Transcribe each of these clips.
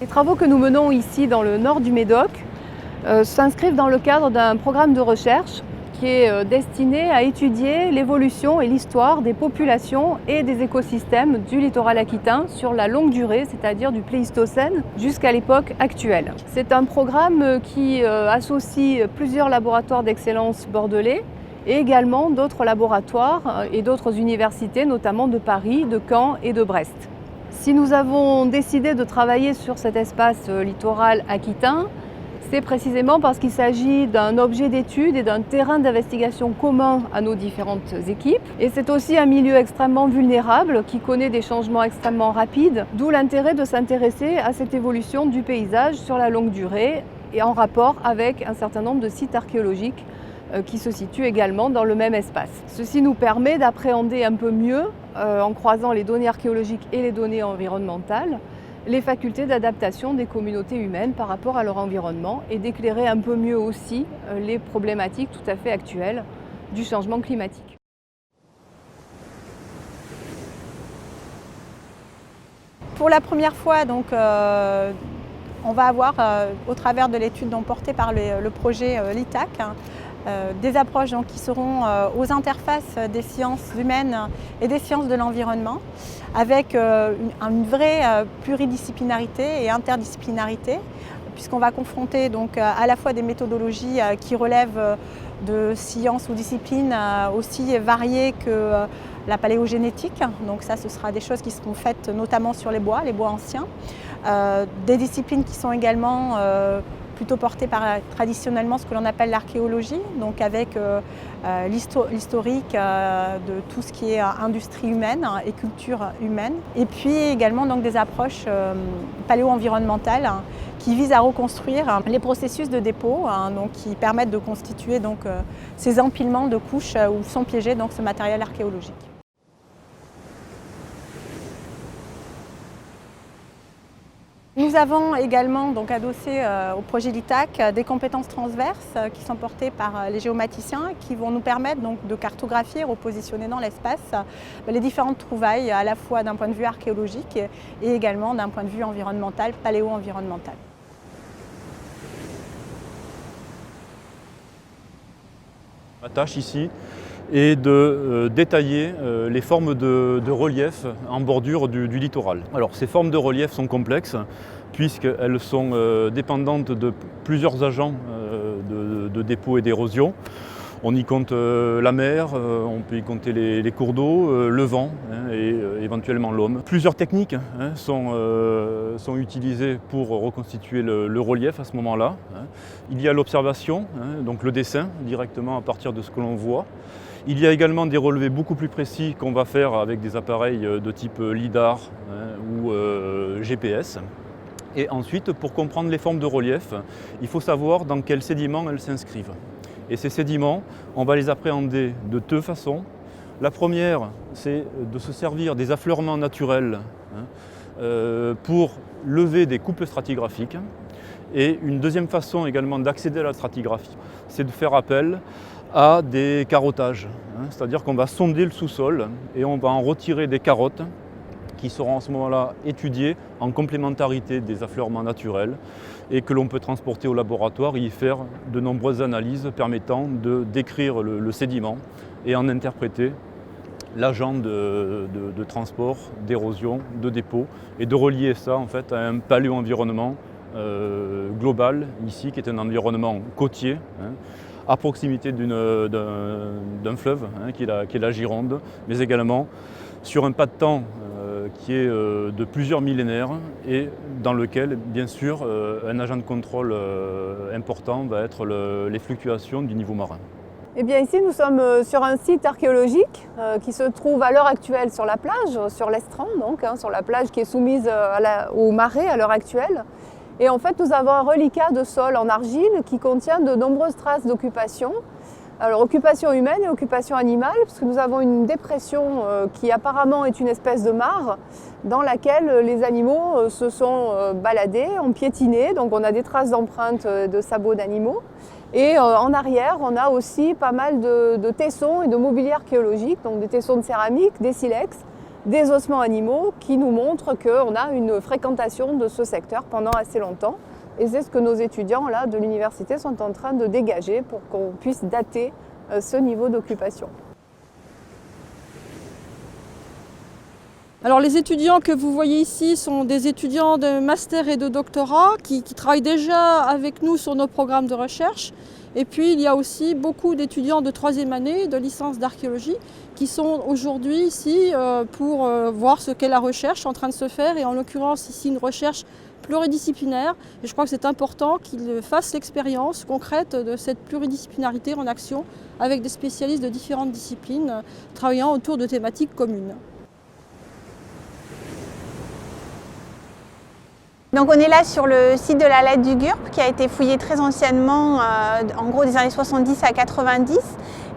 Les travaux que nous menons ici dans le nord du Médoc s'inscrivent dans le cadre d'un programme de recherche qui est destiné à étudier l'évolution et l'histoire des populations et des écosystèmes du littoral aquitain sur la longue durée, c'est-à-dire du Pléistocène jusqu'à l'époque actuelle. C'est un programme qui associe plusieurs laboratoires d'excellence bordelais et également d'autres laboratoires et d'autres universités, notamment de Paris, de Caen et de Brest. Si nous avons décidé de travailler sur cet espace littoral aquitain, c'est précisément parce qu'il s'agit d'un objet d'étude et d'un terrain d'investigation commun à nos différentes équipes. Et c'est aussi un milieu extrêmement vulnérable qui connaît des changements extrêmement rapides, d'où l'intérêt de s'intéresser à cette évolution du paysage sur la longue durée et en rapport avec un certain nombre de sites archéologiques qui se situent également dans le même espace. Ceci nous permet d'appréhender un peu mieux, en croisant les données archéologiques et les données environnementales, les facultés d'adaptation des communautés humaines par rapport à leur environnement et d'éclairer un peu mieux aussi les problématiques tout à fait actuelles du changement climatique. Pour la première fois, donc, on va avoir, au travers de l'étude portée par le projet LITAC, des approches donc, qui seront aux interfaces des sciences humaines et des sciences de l'environnement, avec une vraie pluridisciplinarité et interdisciplinarité, puisqu'on va confronter donc, à la fois des méthodologies qui relèvent de sciences ou disciplines aussi variées que la paléogénétique. Donc ça, ce sera des choses qui seront faites notamment sur les bois anciens. Des disciplines qui sont également plutôt portées par traditionnellement ce que l'on appelle l'archéologie, donc avec l'historique de tout ce qui est industrie humaine et culture humaine. Et puis également donc, des approches paléo-environnementales qui visent à reconstruire les processus de dépôt, donc, qui permettent de constituer donc, ces empilements de couches où sont piégés donc, ce matériel archéologique. Nous avons également donc, adossé au projet LITAC des compétences transverses qui sont portées par les géomaticiens qui vont nous permettre donc, de cartographier et repositionner dans l'espace les différentes trouvailles à la fois d'un point de vue archéologique et également d'un point de vue environnemental, paléo-environnemental. Ma tâche ici est de détailler les formes de relief en bordure du littoral. Alors ces formes de relief sont complexes puisqu'elles sont dépendantes de plusieurs agents de dépôt et d'érosion. On y compte la mer, on peut y compter les cours d'eau, le vent et éventuellement l'homme. Plusieurs techniques sont utilisées pour reconstituer le relief à ce moment-là. Il y a l'observation, donc le dessin directement à partir de ce que l'on voit. Il y a également des relevés beaucoup plus précis qu'on va faire avec des appareils de type LIDAR ou GPS. Et ensuite, pour comprendre les formes de relief, il faut savoir dans quels sédiments elles s'inscrivent. Et ces sédiments, on va les appréhender de deux façons. La première, c'est de se servir des affleurements naturels pour lever des coupes stratigraphiques. Et une deuxième façon également d'accéder à la stratigraphie, c'est de faire appel à des carottages. C'est-à-dire qu'on va sonder le sous-sol et on va en retirer des carottes qui seront à ce moment-là étudiées en complémentarité des affleurements naturels et que l'on peut transporter au laboratoire et y faire de nombreuses analyses permettant de décrire le sédiment et en interpréter l'agent de transport, d'érosion, de dépôt et de relier ça en fait à un paléo-environnement global ici qui est un environnement côtier à proximité d'un fleuve qui est la Gironde, mais également sur un pas de temps qui est de plusieurs millénaires et dans lequel, bien sûr, un agent de contrôle important va être les fluctuations du niveau marin. Eh bien ici nous sommes sur un site archéologique qui se trouve à l'heure actuelle sur la plage, sur l'Estran, donc, sur la plage qui est soumise aux marées à l'heure actuelle. Et en fait nous avons un reliquat de sol en argile qui contient de nombreuses traces d'occupation. Alors occupation humaine et occupation animale, parce que nous avons une dépression qui apparemment est une espèce de mare dans laquelle les animaux se sont baladés, ont piétiné, donc on a des traces d'empreintes de sabots d'animaux. Et en arrière, on a aussi pas mal de tessons et de mobilier archéologique, donc des tessons de céramique, des silex, des ossements animaux qui nous montrent qu'on a une fréquentation de ce secteur pendant assez longtemps. Et c'est ce que nos étudiants là, de l'université sont en train de dégager pour qu'on puisse dater ce niveau d'occupation. Alors les étudiants que vous voyez ici sont des étudiants de master et de doctorat qui travaillent déjà avec nous sur nos programmes de recherche. Et puis il y a aussi beaucoup d'étudiants de troisième année de licence d'archéologie qui sont aujourd'hui ici pour voir ce qu'est la recherche en train de se faire, et en l'occurrence ici une recherche pluridisciplinaire. Et je crois que c'est important qu'ils fassent l'expérience concrète de cette pluridisciplinarité en action avec des spécialistes de différentes disciplines travaillant autour de thématiques communes. Donc on est là sur le site de la Lette du Gurp qui a été fouillé très anciennement, en gros des années 70 à 90.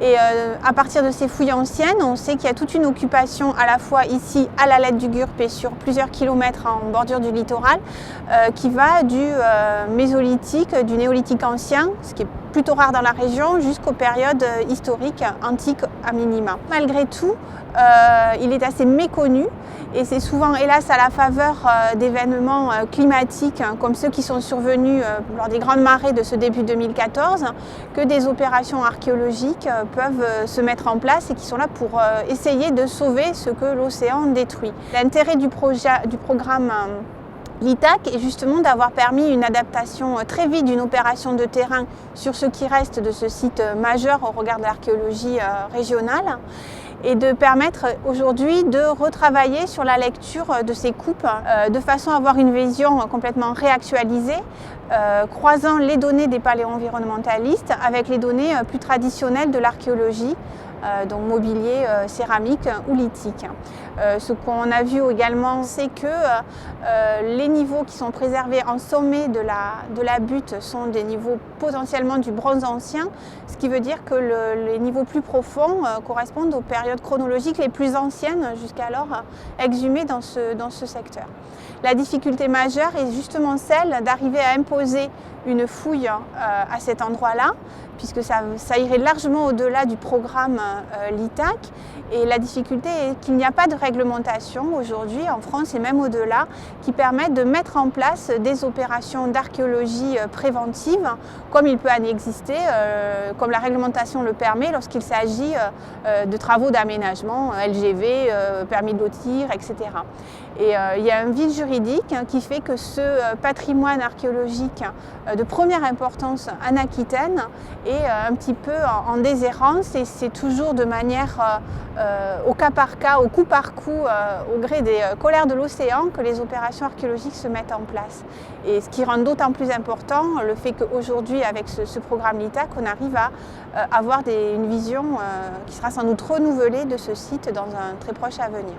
Et à partir de ces fouilles anciennes, on sait qu'il y a toute une occupation à la fois ici à la Lette du Gurp et sur plusieurs kilomètres en bordure du littoral qui va du mésolithique, du néolithique ancien, ce qui est plutôt rare dans la région, jusqu'aux périodes historiques, antiques à minima. Malgré tout, il est assez méconnu. Et c'est souvent, hélas, à la faveur d'événements climatiques comme ceux qui sont survenus lors des grandes marées de ce début 2014 que des opérations archéologiques peuvent se mettre en place et qui sont là pour essayer de sauver ce que l'océan détruit. L'intérêt du programme l'ITAC est justement d'avoir permis une adaptation très vite d'une opération de terrain sur ce qui reste de ce site majeur au regard de l'archéologie régionale, et de permettre aujourd'hui de retravailler sur la lecture de ces coupes de façon à avoir une vision complètement réactualisée, croisant les données des paléo-environnementalistes avec les données plus traditionnelles de l'archéologie, donc mobilier, céramique ou lithique. Ce qu'on a vu également, c'est que les niveaux qui sont préservés en sommet de la butte sont des niveaux potentiellement du bronze ancien, ce qui veut dire que les niveaux plus profonds correspondent aux périodes chronologiques les plus anciennes jusqu'alors exhumées dans ce secteur. La difficulté majeure est justement celle d'arriver à imposer une fouille à cet endroit-là, puisque ça irait largement au-delà du programme l'ITAC. Et la difficulté est qu'il n'y a pas de réglementation aujourd'hui en France et même au-delà qui permettent de mettre en place des opérations d'archéologie préventive comme il peut en exister, comme la réglementation le permet lorsqu'il s'agit de travaux d'aménagement, LGV, permis de lotir, etc. Et il y a un vide juridique qui fait que ce patrimoine archéologique de première importance en Aquitaine est un petit peu en déshérence, et c'est toujours de manière au cas par cas, au coup par coup, au gré des colères de l'océan que les opérations archéologiques se mettent en place. Et ce qui rend d'autant plus important le fait qu'aujourd'hui, avec ce programme l'ITAC, on arrive à avoir une vision qui sera sans doute renouvelée de ce site dans un très proche avenir.